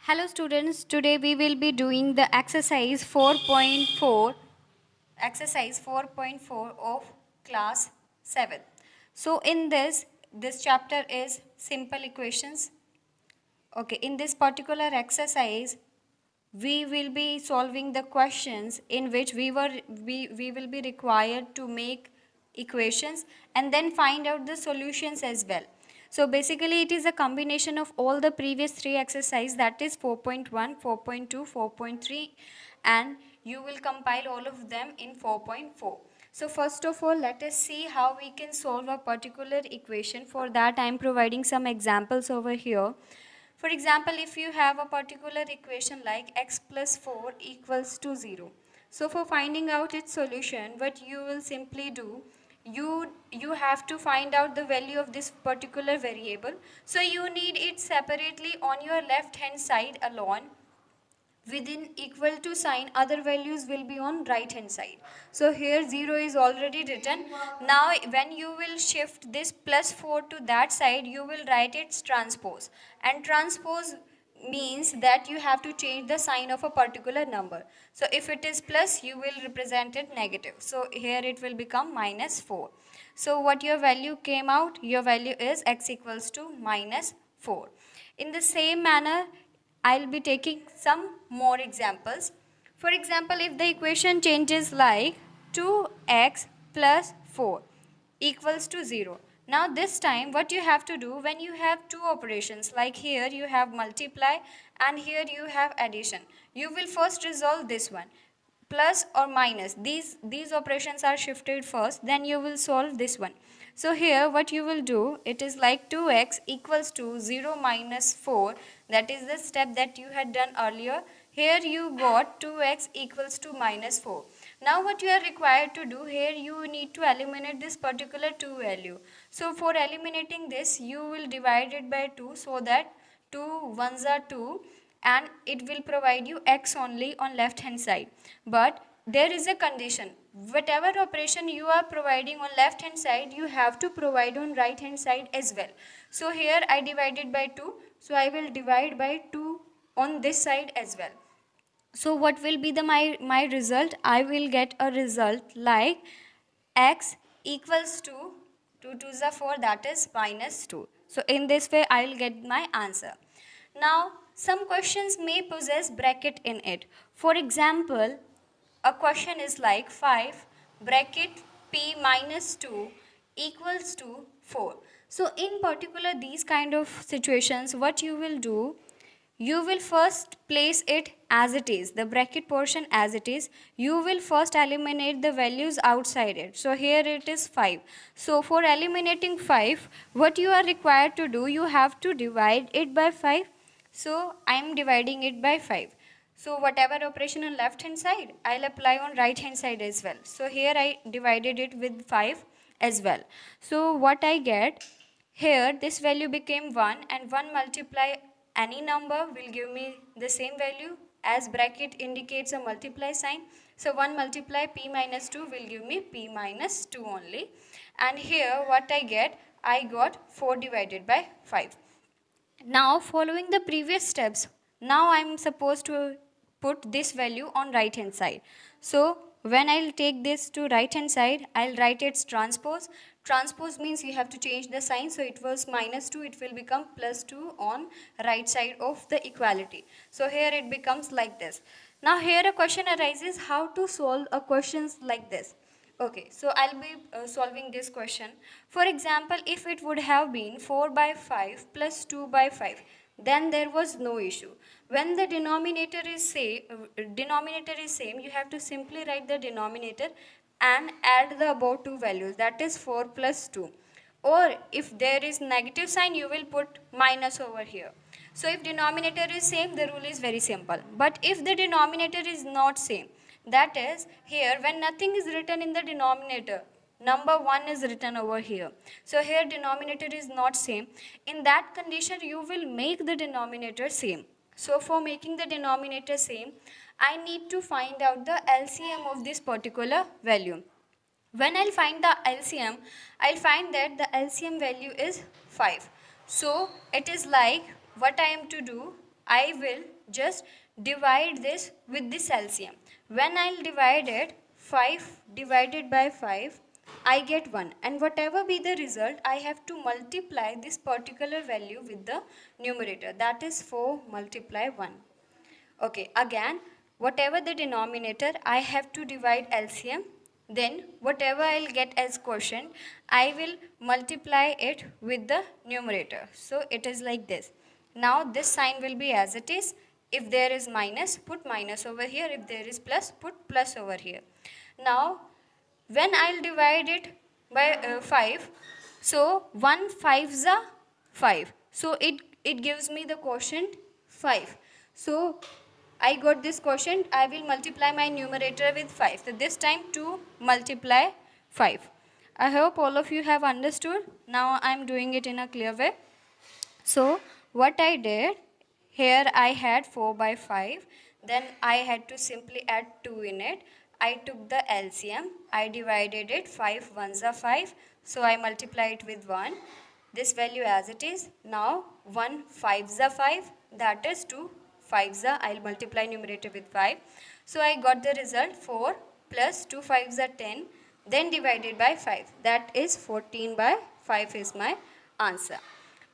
Hello students, today we will be doing the exercise 4.4 of class 7. So in this chapter is simple equations. Okay, in this particular exercise we will be solving the questions in which we will be required to make equations and then find out the solutions as well. So basically it is a combination of all the previous three exercises, that is 4.1, 4.2, 4.3, and you will compile all of them in 4.4. So first of all, let us see how we can solve a particular equation. For that I am providing some examples over here. For example, if you have a particular equation like x plus 4 equals to 0. So for finding out its solution, what you will simply do, you have to find out the value of this particular variable. So you need it separately on your left hand side alone. Within equal to sign, other values will be on right hand side. So here 0 is already written. Now when you will shift this plus 4 to that side, you will write its transpose, and transpose means that you have to change the sign of a particular number. So if it is plus, you will represent it negative. So here it will become minus 4. So what your value came out? Your value is x equals to minus 4. In the same manner, I'll be taking some more examples. For example, if the equation changes like 2x plus 4 equals to 0. Now this time what you have to do, when you have two operations, like here you have multiply and here you have addition, you will first resolve this one. Plus or minus, these operations are shifted first, then you will solve this one. So here what you will do, it is like 2x equals to 0 minus 4, that is the step that you had done earlier. Here you got 2x equals to minus 4. Now what you are required to do, here you need to eliminate this particular 2 value. So for eliminating this, you will divide it by 2, so that 2 ones are 2, and it will provide you x only on left hand side. But there is a condition, whatever operation you are providing on left hand side, you have to provide on right hand side as well. So here I divided by 2, so I will divide by 2 on this side as well. So what will be the my result? I will get a result like x equals to 2 to the 4, that is minus 2. So in this way I will get my answer. Now some questions may possess bracket in it. For example, a question is like 5 bracket p minus 2 equals to 4. So in particular these kind of situations, what you will do, you will first place it as it is, the bracket portion as it is. You will first eliminate the values outside it. So here it is 5. So for eliminating 5, what you are required to do, you have to divide it by 5. So I am dividing it by 5. So whatever operation on left hand side, I'll apply on right hand side as well. So here I divided it with 5 as well. So what I get, here this value became 1, and 1 multiply any number will give me the same value, as bracket indicates a multiply sign. So 1 multiply p minus 2 will give me p minus 2 only. And here what I get, I got 4 divided by 5. Now following the previous steps, now I am supposed to put this value on right hand side. So when I'll take this to right hand side, I'll write its transpose. Transpose means you have to change the sign. So it was minus 2, it will become plus 2 on right side of the equality. So here it becomes like this. Now here a question arises, how to solve a questions like this. Okay, so I'll be solving this question. For example, if it would have been 4 by 5 plus 2 by 5, then there was no issue. When the denominator is same, you have to simply write the denominator and add the above two values, that is 4 plus 2. Or if there is negative sign, you will put minus over here. So if denominator is same, the rule is very simple. But if the denominator is not same, that is, here when nothing is written in the denominator, number 1 is written over here. So here denominator is not same. In that condition, you will make the denominator same. So for making the denominator same, I need to find out the LCM of this particular value. When I'll find the LCM, I'll find that the LCM value is 5. So it is like, what I am to do, I will just divide this with this LCM. When I'll divide it, 5 divided by 5, I get 1. And whatever be the result, I have to multiply this particular value with the numerator. That is 4 multiply 1. Okay, again, whatever the denominator, I have to divide LCM. Then whatever I'll get as quotient, I will multiply it with the numerator. So it is like this. Now this sign will be as it is. If there is minus, put minus over here. If there is plus, put plus over here. Now when I'll divide it by 5, so 1 5s are 5. So it gives me the quotient 5. So I got this quotient, I will multiply my numerator with 5. So this time 2 multiply 5. I hope all of you have understood. Now I am doing it in a clear way. So what I did, here I had 4 by 5. Then I had to simply add 2 in it. I took the LCM. I divided it. 5 ones are 5. So I multiply it with 1. This value as it is. Now 1 5s are 5. That is 2 5s are. I'll multiply numerator with 5. So I got the result 4 plus 2 5s are 10. Then divided by 5. That is 14 by 5 is my answer.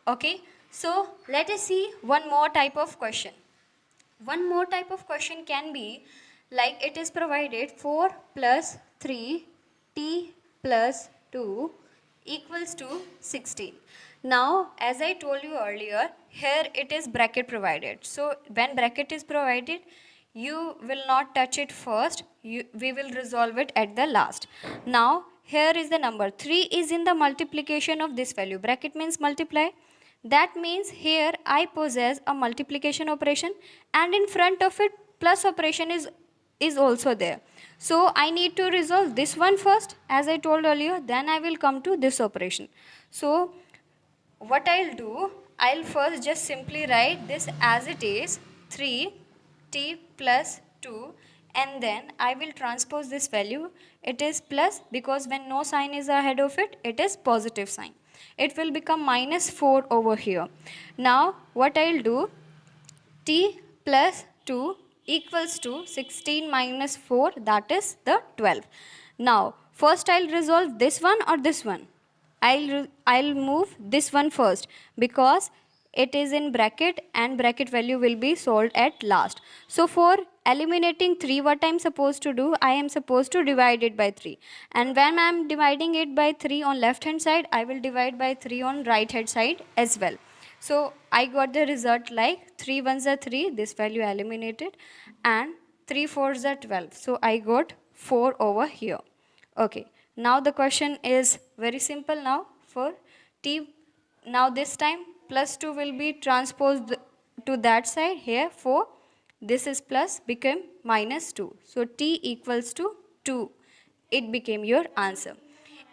Okay. So let us see one more type of question. One more type of question can be like it is provided 4 plus 3 t plus 2 equals to 16. Now as I told you earlier, here it is bracket provided. So when bracket is provided, you will not touch it first, we will resolve it at the last. Now here is the number 3 is in the multiplication of this value. Bracket means multiply. That means here I possess a multiplication operation and in front of it plus operation is also there. So I need to resolve this one first as I told earlier, then I will come to this operation. So what I'll do, I'll first just simply write this as it is 3t plus 2 and then I will transpose this value. It is plus because when no sign is ahead of it, it is positive sign. It will become minus 4 over here. Now what I'll do, t plus 2 equals to 16 minus 4, that is the 12. Now first I'll resolve this one or this one. I'll move this one first because it is in bracket and bracket value will be solved at last. So for eliminating 3, what I am supposed to do, I am supposed to divide it by 3. And when I am dividing it by 3 on left hand side, I will divide by 3 on right hand side as well. So I got the result like 3 ones are 3, this value eliminated, and 3 fours are 12. So I got 4 over here. Okay. Now the question is very simple now for t. Now this time plus 2 will be transposed to that side. Here 4, this is plus, became minus 2. So t equals to 2. It became your answer.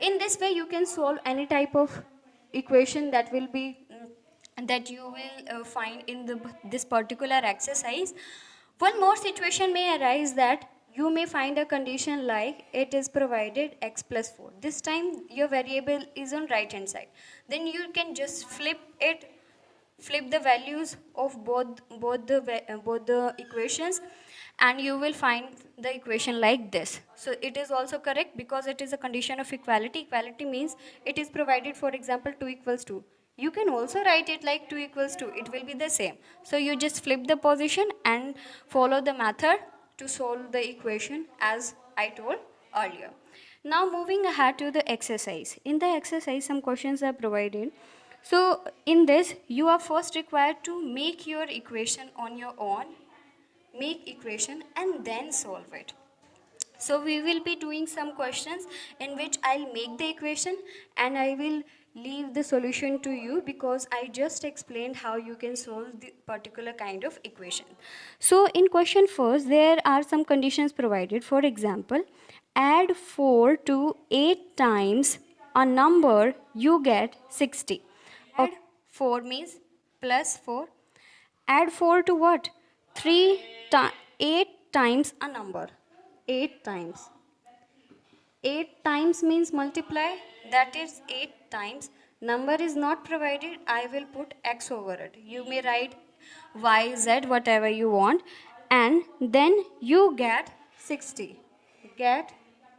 In this way you can solve any type of equation that will be that you will find in this particular exercise. One more situation may arise that you may find a condition like it is provided x plus 4. This time your variable is on right hand side. Then you can just flip the values of both the equations and you will find the equation like this. So it is also correct because it is a condition of equality. Equality means it is provided, for example, 2 equals 2. You can also write it like 2 equals 2. It will be the same. So you just flip the position and follow the method to solve the equation as I told earlier. Now moving ahead to the exercise. In the exercise some questions are provided. So in this you are first required to make your equation on your own. Make equation and then solve it. So we will be doing some questions in which I'll make the equation and I will leave the solution to you because I just explained how you can solve the particular kind of equation. So in question first, there are some conditions provided. For example, add 4 to 8 times a number, you get 60. Add 4 means plus 4. Add 4 to what? 8 times a number. 8 times. 8 times means multiply, that is 8 times. Number is not provided, I will put x over it. You may write y, z, whatever you want, and then you get 60. Get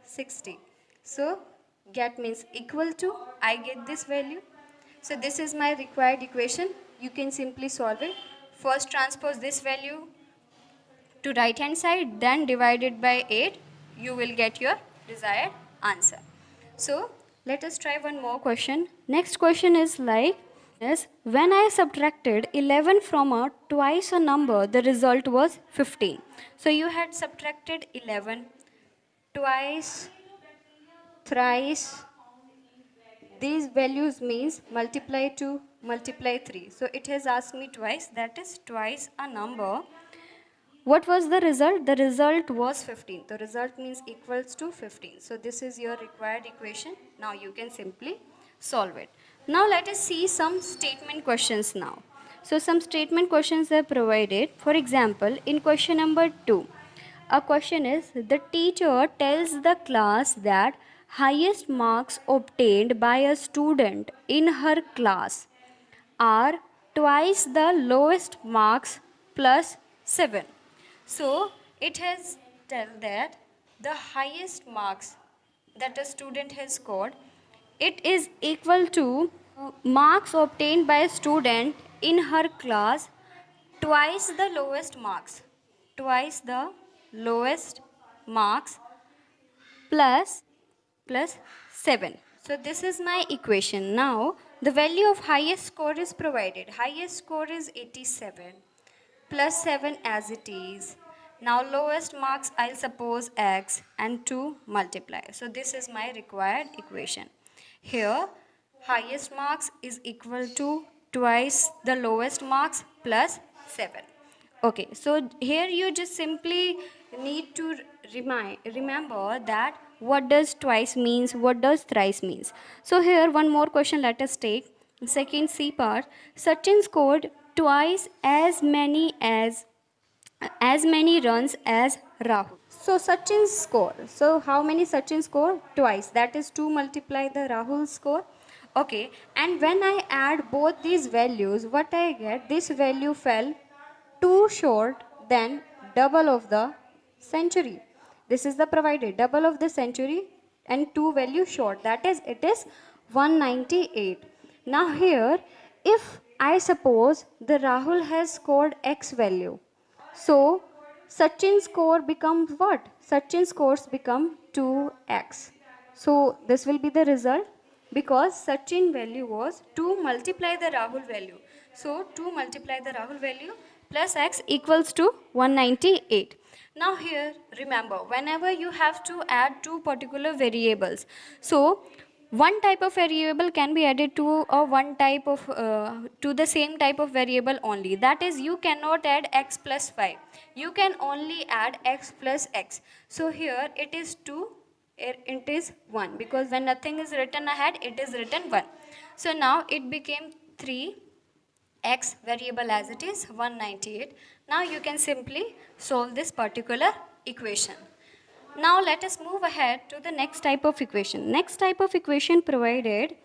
60. So get means equal to, I get this value. So this is my required equation. You can simply solve it. First transpose this value to right hand side, then divide it by 8, you will get your desired answer. So let us try one more question. Next question is like this: when I subtracted 11 from a twice a number, the result was 15. So you had subtracted 11 twice, thrice. These values means multiply 2, multiply 3. So it has asked me twice, that is twice a number. What was the result? The result was 15. The result means equals to 15. So this is your required equation. Now you can simply solve it. Now let us see some statement questions now. So some statement questions are provided. For example, in question number 2, a question is, the teacher tells the class that highest marks obtained by a student in her class are twice the lowest marks plus 7. So it has tell that the highest marks that a student has scored, it is equal to marks obtained by a student in her class twice the lowest marks. Twice the lowest marks plus 7. So this is my equation. Now the value of highest score is provided. Highest score is 87 plus 7 as it is. Now lowest marks, I'll suppose x, and 2 multiply. So this is my required equation. Here highest marks is equal to twice the lowest marks plus 7. Okay, so here you just simply need to remember that what does twice means, what does thrice means. So here one more question let us take. Second C part, Sachin scored twice as many runs as Rahul. So Sachin's score. So how many Sachin score? Twice. That is 2 multiply the Rahul score. Okay, and when I add both these values, what I get? This value fell too short than double of the century. This is the provided double of the century and 2 value short, that is it is 198. Now here if I suppose the Rahul has scored x value, so Sachin's score becomes what? Sachin's scores become 2x. So this will be the result because Sachin value was 2 multiply the Rahul value. So 2 multiply the Rahul value plus x equals to 198. Now here remember, whenever you have to add two particular variables, so one type of variable can be added to a one type of to the same type of variable only. That is, you cannot add x plus 5. You can only add x plus x. So here it is 2, it is 1, because when nothing is written ahead, it is written 1. So now it became 3 x variable as it is 198. Now you can simply solve this particular equation. Now let us move ahead to the next type of equation. Next type of equation provided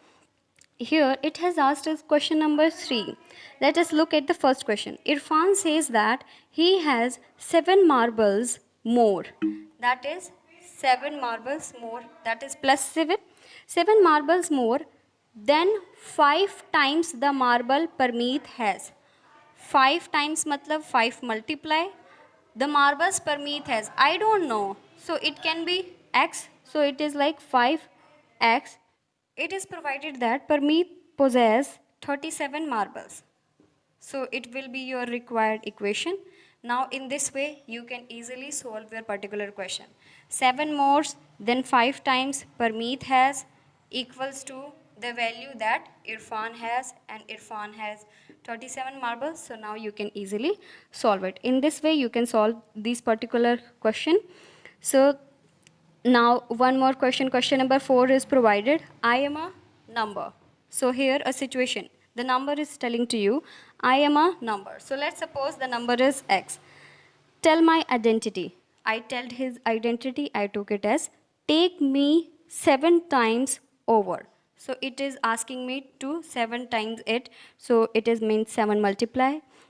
here, it has asked us question number 3. Let us look at the first question. Irfan says that he has 7 marbles more. That is 7 marbles more, that is plus 7. 7 marbles more then 5 times the marble Parmeet has. 5 times matlab 5 multiply the marbles Parmeet has. I don't know. So it can be x. So it is like 5x. It is provided that Parmeet possesses 37 marbles. So it will be your required equation. Now in this way you can easily solve your particular question. 7 more than 5 times Parmeet has equals to the value that Irfan has, and Irfan has 37 marbles. So now you can easily solve it. In this way you can solve this particular question. So now one more question. Question number 4 is provided. I am a number. So here a situation. The number is telling to you, I am a number. So let's suppose the number is x. Tell my identity. I told his identity, I took it as take me 7 times over. So it is asking me to 7 times it. So it is means 7 multiply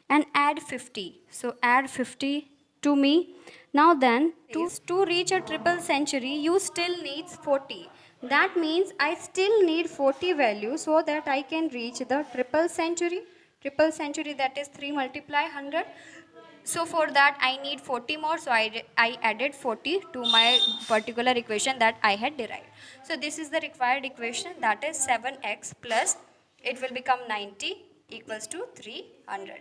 and add 50. So add 50 to me. Now then, to reach a triple century, you still needs 40. That means I still need 40 value so that I can reach the triple century. Triple century, that is 3 multiply 100. So for that I need 40 more, so I added 40 to my particular equation that I had derived. So this is the required equation, that is 7x plus it will become 90 equals to 300.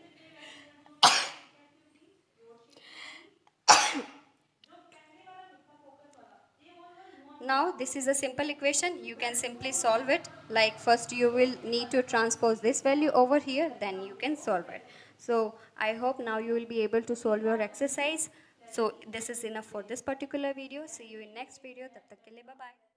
Now this is a simple equation, you can simply solve it. Like first you will need to transpose this value over here, then you can solve it. So I hope now you will be able to solve your exercise. So this is enough for this particular video. See you in next video. Tab tak ke liye bye bye.